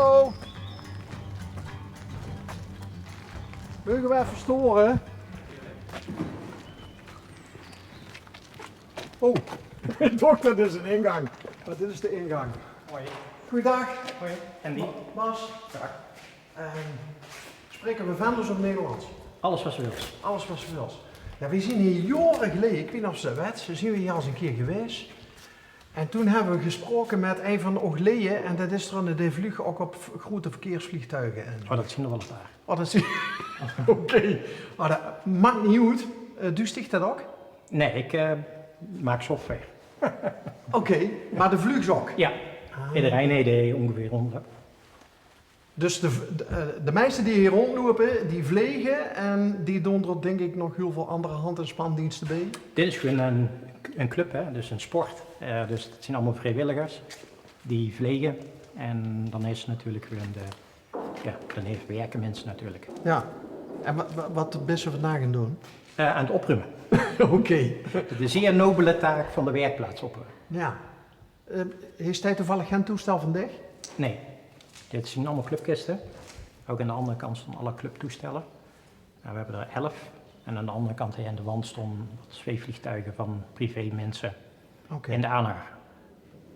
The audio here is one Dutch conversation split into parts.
Hallo. Mogen we even storen? Oh, ik dacht dat is een ingang. Maar dit is de ingang. Hoi. Goeiedag. Hoi. En die? Bas. Dag. Spreken we Vendels of Nederlands? Alles wat ze wil. Alles wat ze wil. Ja, we zien hier jaren geleden, ik weet niet of ze weet, ze zien we hier al eens een keer geweest. En toen hebben we gesproken met een van de Ogleeën en dat is er in de vliegen ook op grote verkeersvliegtuigen. En Oh, dat zien we wel eens daar. oh, dat zie Oké. Oh, dat maakt niet uit. Doe sticht dat ook? Nee, ik maak software. Oké, maar de vlugs ook? Ja. In de Rijnheden ongeveer 100. Dus de meesten die hier rondlopen, die vliegen en die doen er denk ik nog heel veel andere hand- en spandiensten bij. Dit is gewoon een club, hè? Dus een sport. Dus het zijn allemaal vrijwilligers die vliegen. En dan is natuurlijk gewoon dan heeft werken mensen natuurlijk. Ja. En wat ben je vandaag gaan doen? Aan het opruimen. Oké. De zeer nobele taak van de werkplaats opruimen. Ja. Heeft hij toevallig geen toestel vandaag? Nee, dit zijn allemaal clubkisten. Ook aan de andere kant staan alle clubtoestellen. Nou, we hebben er 11. En aan de andere kant aan de wand stonden wat zweefvliegtuigen van privé mensen in de aanhanger.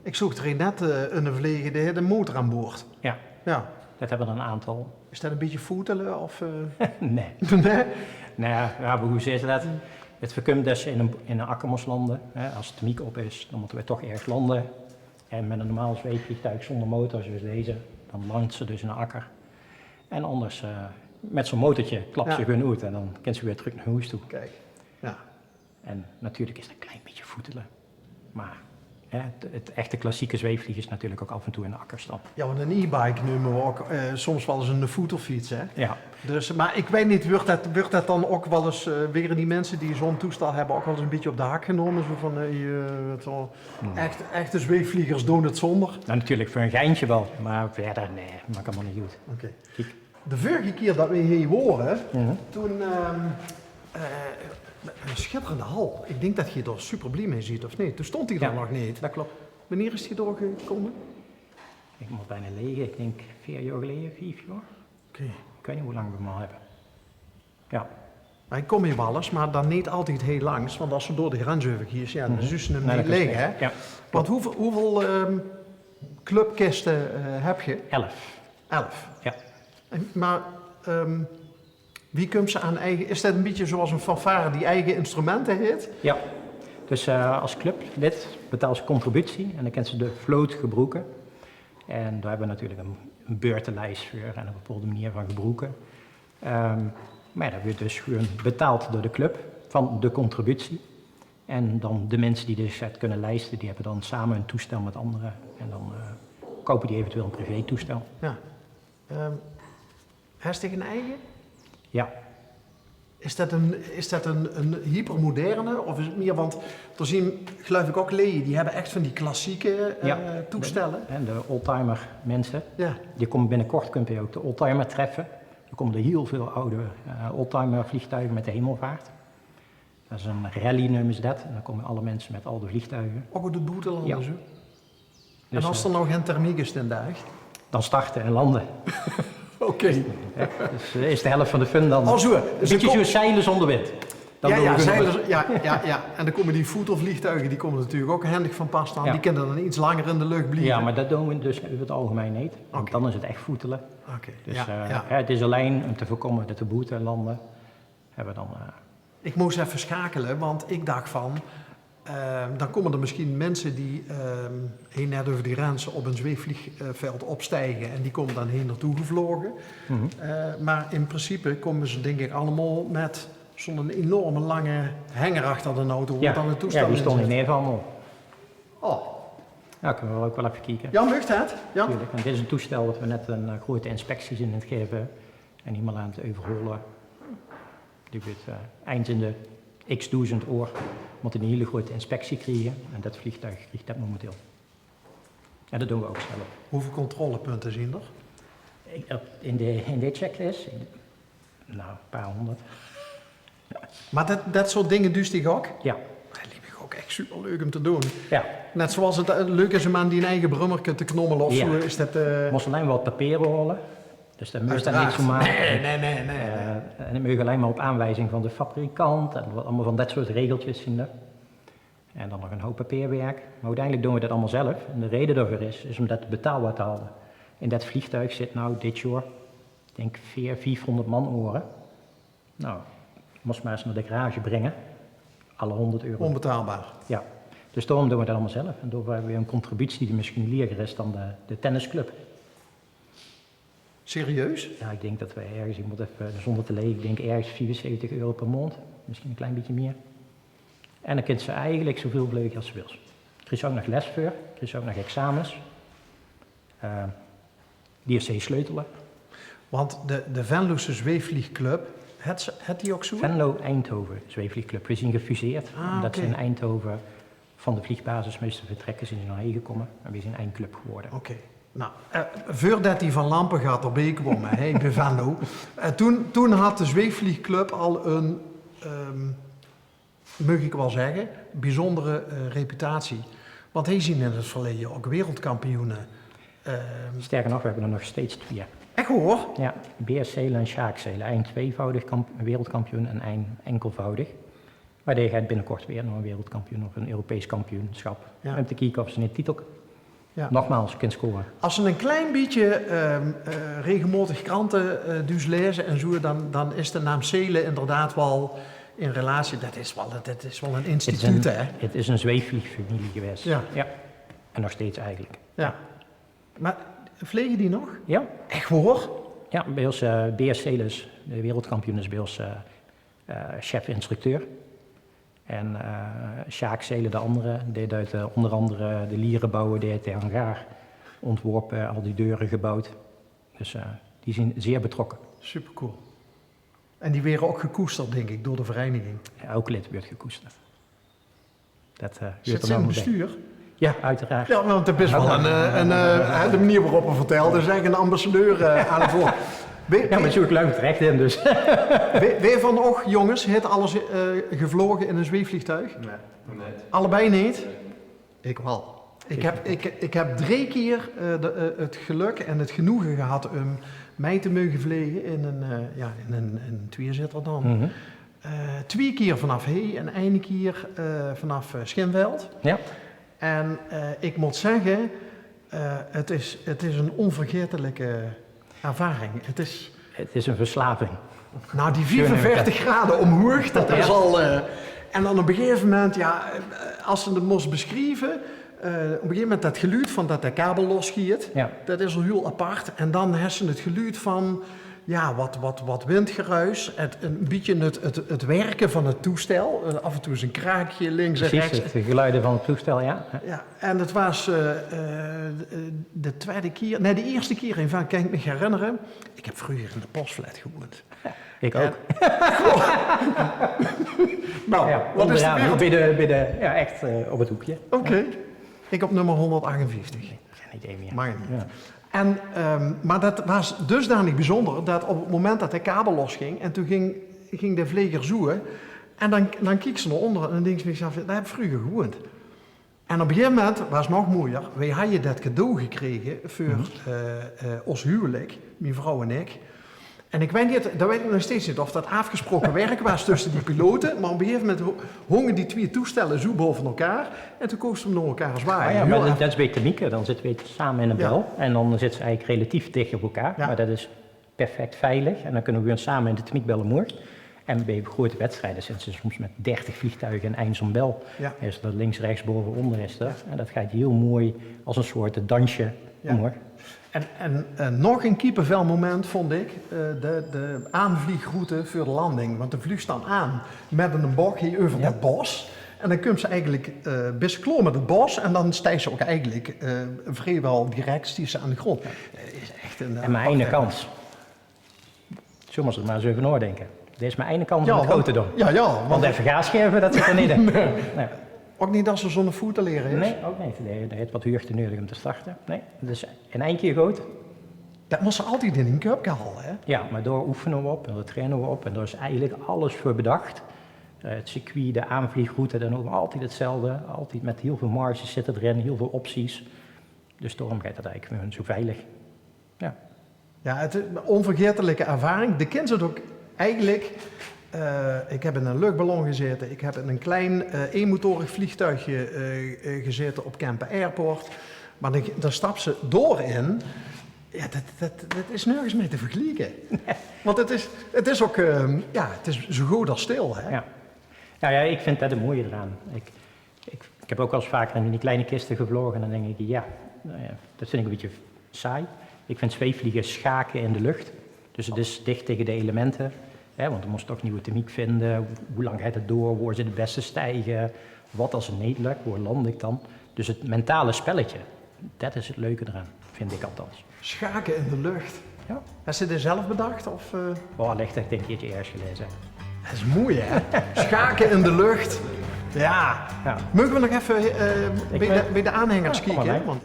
Ik zocht er net een vliegen, die had een motor aan boord. Ja, Ja. dat hebben we een aantal. Is dat een beetje voetelen of? Nee. Nee? Nou ja, maar hoe zeggen ze dat? Het verkumt dus in een akker moest landen. Als het miek op is, dan moeten we toch ergens landen. En met een normaal zweefvliegtuig zonder motor, zoals deze, dan landt ze dus in een akker. En anders, met zo'n motortje klapt ze gewoon uit en dan kan ze weer terug naar huis toe. Kijk. Ja. En natuurlijk is het een klein beetje voetelen. Maar het echte klassieke zweefvlieg is natuurlijk ook af en toe in de akker staan. Ja, want een e-bike noemen we ook soms wel eens een voetelfiets, hè? Ja. Dus, maar ik weet niet, wordt dat dan ook wel eens, weer die mensen die zo'n toestel hebben, ook wel eens een beetje op de hak genomen? Zo van, echte zweefvliegers doen het zonder. Nou, natuurlijk voor een geintje wel, maar verder nee, maakt allemaal niet goed. Oké. Kijk. De vorige keer dat we hier waren, toen een schitterende hal. Ik denk dat je er super blij mee ziet, of niet? Toen stond hij er nog niet. Dat klopt. Wanneer is hij doorgekomen? Ik moet bijna liggen, ik denk 4 jaar geleden, 5 jaar. Oké. Ik weet niet hoe lang we hem al hebben. Ja. Wij komen hier wel eens, maar dan niet altijd heel langs. Want als ze door de grens over hier ja, dan zussen hem niet liggen, hè? Ja. Want hoeveel clubkisten heb je? 11. 11. Ja. Maar wie komt ze aan eigen... Is dat een beetje zoals een fanfare die eigen instrumenten heeft? Ja. Dus als clublid betaalt ze contributie en dan kent ze de vloot gebroeken. En daar hebben we natuurlijk een beurtenlijst voor en een bepaalde manier van gebroeken. Maar ja, dat wordt dus gewoon betaald door de club van de contributie. En dan de mensen die dus het kunnen lijsten, die hebben dan samen een toestel met anderen. En dan kopen die eventueel een privé toestel. Ja. Heeft hij een eigen? Ja. Is dat een hypermoderne of is het meer, want er zien geloof ik ook leeën, die hebben echt van die klassieke toestellen. De oldtimer mensen, Ja. die komen binnenkort, kun je ook de oldtimer treffen. Er komen er heel veel oude oldtimer vliegtuigen met de hemelvaart. Dat is een rally noemen ze dat. En dan komen alle mensen met al de vliegtuigen. Ook op de buitenlanden Ja. zo. Dus, en als er nou geen thermiek is ten dag? dan starten en landen. Oké. Dus is de helft van de fun dan. Oh zo. Een beetje zo zeilen zonder wind. Dan doen we zeilers, gewoon- ja. En dan komen die voetelvliegtuigen, die komen natuurlijk ook handig van pas staan. Ja. Die kunnen dan iets langer in de lucht blijven. Ja, maar dat doen we dus over het algemeen niet. Want Oké. dan is het echt voetelen. Oké. Dus het is alleen om te voorkomen dat de boeten landen. Hebben we dan... Ik moest even schakelen, want ik dacht van... dan komen er misschien mensen die heen net over die grens op een zweefvliegveld opstijgen en die komen dan heen naartoe gevlogen. Maar in principe komen ze denk ik allemaal met zo'n enorme lange hanger achter de auto. Ja, Dan het toestel die stonden in in zit. Nederland allemaal. Oh, Ja, kunnen we ook wel even kijken. ja, mag het? Ja. Natuurlijk. En dit is een toestel dat we net een grote inspecties in het geven en iemand aan het overholen. Die wordt eind in de x-duizend oor moet een hele grote inspectie krijgen en dat vliegtuig krijgt dat momenteel. En dat doen we ook zelf. Hoeveel controlepunten zien er? In de checklist, nou, een paar honderd. Maar dat soort dingen dus die ook? Ja. Dat liep ik ook echt echt super leuk om te doen. Ja, Net zoals het leuk is om aan die eigen brummerke te knommelen of Ja. zo, is dat... moest alleen wat papier rollen. Dus dat moest dan niet zo maken. Nee. En dat mag je alleen maar op aanwijzing van de fabrikant en allemaal van dat soort regeltjes in de. En dan nog een hoop papierwerk. Maar uiteindelijk doen we dat allemaal zelf. En de reden daarvoor is om dat betaalbaar te houden. In dat vliegtuig zit nou dit jaar, ik denk 400 man oren. Nou, moest maar eens naar de garage brengen. Alle 100 euro. Onbetaalbaar. Ja. Dus daarom doen we dat allemaal zelf. En daarvoor hebben we een contributie die misschien lager is dan de tennisclub. Serieus? Ja, ik denk dat we ergens, ik moet even zonder te lezen, ik denk ergens 74 euro per maand. Misschien een klein beetje meer. En dan kunt ze eigenlijk zoveel vleugelen als ze wil. Er is ook nog les voor, er is ook nog examens. DSC sleutelen. Want de Venlose Zweefvliegclub, het die ook zo? Venlo Eindhoven Zweefvliegclub. We zijn gefuseerd. Omdat oké. ze in Eindhoven van de vliegbasis moesten vertrekken, zijn ze naar hier gekomen. En we zijn één club geworden. Oké. Nou, voordat hij van Lampen gaat erbij kwam, hè, ik ben Venlo. Toen had de Zweefvliegclub al een, mag ik wel zeggen, bijzondere reputatie. Want hij zien in het verleden ook wereldkampioenen. Sterker nog, we hebben er nog steeds 2. Echt hoor? Ja, BS-zeilen en Sjaak-zeilen. Eén tweevoudig wereldkampioen en één enkelvoudig. Maar die gaat binnenkort weer naar een wereldkampioen of een Europees kampioenschap. Ja. Om te kijken of ze een titel Ja. nogmaals kunt scoren. Als ze een klein beetje regelmatig kranten dus lezen en zo, dan is de naam Zeilen inderdaad wel in relatie. Dat is wel een instituut, hè? Het is een zweefvliegfamilie geweest. Ja. En nog steeds eigenlijk. Ja. Maar vliegen die nog? Ja, Echt hoor? ja bij ons BS Celis, de wereldkampioen, is bij ons chef-instructeur. En Sjaak Zeilen, de andere, deed uit onder andere de lieren bouwen, deed de hangar ontworpen, al die deuren gebouwd. Dus die zijn zeer betrokken. Super cool. En die werden ook gekoesterd, denk ik, door de vereniging. Elk lid wordt gekoesterd. Dat Zit ze in het bestuur? Ja, uiteraard. Ja, want het is wel de manier waarop we vertelt, is eigenlijk een ambassadeur aan het woord. Ja, maar zo luidt terecht in, dus. Weer van och, jongens, heeft alles gevlogen in een zweefvliegtuig? Nee. Allebei niet? Ik wel. Ik heb 3 keer het geluk en het genoegen gehad om mij te mogen vliegen in een tweezitter dan. Mhm. 2 keer vanaf Hey en 1 keer vanaf Schinveld. Ja. En ik moet zeggen, het is een onvergetelijke ervaring. Het is een verslaving. Nou, die 45 graden omhoog, dat is Ja. al... en dan op een gegeven moment, ja, als ze het moest beschrijven... op een gegeven moment dat geluid van dat de kabel losschiet, Ja. dat is al heel apart. En dan hebben ze het geluid van, ja, wat windgeruis. Een beetje het werken van het toestel. Af en toe is een kraakje links en Precies, rechts. het geluiden van het toestel, ja. Ja, en het was de tweede keer, nee, de eerste keer in van, kan ik me herinneren. Ik heb vroeger in de Bosflat gewoond. Ik ook. Nou, Ja, wat is de onderaan, wereld? bij de, ja, echt op het hoekje. Oké. Ik op nummer 158. Geen idee meer. Mag niet. Ja. En, maar dat was dusdanig bijzonder dat op het moment dat de kabel losging en toen ging de vleger zoeken en dan keek ze naar onder en dan denk ik mezelf, daar heb ik vroeger gewoond. En op een gegeven moment was het nog mooier. Wij hadden dat cadeau gekregen voor ons huwelijk, mijn vrouw en ik. En ik weet niet, dat weet ik nog steeds niet of dat afgesproken werk was tussen die piloten, maar op een gegeven moment hongen die 2 toestellen zo boven elkaar en toen kozen we naar elkaar zwaaien. Ah ja, Heel maar af- dat is bij Tamieke, dan zitten we samen in een Ja. bel en dan zitten ze eigenlijk relatief dicht op elkaar, Ja. maar dat is perfect veilig en dan kunnen we gewoon samen in de Tamiekbel omhoog. En bij grote wedstrijden zitten ze soms met 30 vliegtuigen in één zo'n bel. Ja. Is dat links, rechts, boven, onder is er. En dat gaat heel mooi als een soort dansje Ja. omhoog. En nog een kippenvelmoment vond ik de aanvliegroute voor de landing. Want de vlieg staan aan met een bochtje over Ja. dat bos. En dan komt ze eigenlijk best kloor met het bos. En dan stijgt ze ook eigenlijk vrijwel direct stief ze aan de grond. Is echt een, En mijn ene kans. Zo moet je er maar eens over nadenken. Dit is mijn ene kans om het want- groot te doen. Ja, Want even gas geven, dat zit er niet in. Nee. ook niet als ze zonder voeten leren is. Nee, ook niet. Dat heeft wat huur te nodig om te starten. Nee, dus in één keer goed. Dat moest ze altijd in een cup halen, hè? Ja, maar door oefenen we op en door trainen we op en daar is eigenlijk alles voor bedacht. Het circuit, de aanvliegroute, dan ook altijd hetzelfde. Altijd met heel veel marges zitten erin, heel veel opties. Dus daarom gaat het eigenlijk zo veilig. Ja. Ja, het is een onvergetelijke ervaring. De kind zit ook eigenlijk... ik heb in een luchtballon gezeten. Ik heb in een klein eenmotorig vliegtuigje gezeten op Kempen Airport. Maar daar stap ze door in. Ja, dat is nergens mee te vergelijken. Want het is ook... het is zo goed als stil, hè? Ja. Nou ja, ik vind dat het mooie eraan. Ik heb ook wel eens vaker in die kleine kisten gevlogen en dan denk ik, dat vind ik een beetje saai. Ik vind zweefvliegen schaken in de lucht. Dus het is dicht tegen de elementen. Hè, want je moest toch nieuwe techniek vinden. Hoe lang gaat het door? Waar zit het beste stijgen? Wat als het niet lukt? Waar land ik dan? Dus het mentale spelletje, dat is het leuke eraan, vind ik althans. Schaken in de lucht. Ja. Heb je dit zelf bedacht? Of, Ligt echt een keertje eerst gelezen. Dat is mooi, hè? Schaken in de lucht. Ja. Ja. Mogen we nog even bij de aanhangers Ja, kom maar kijken? bij. Want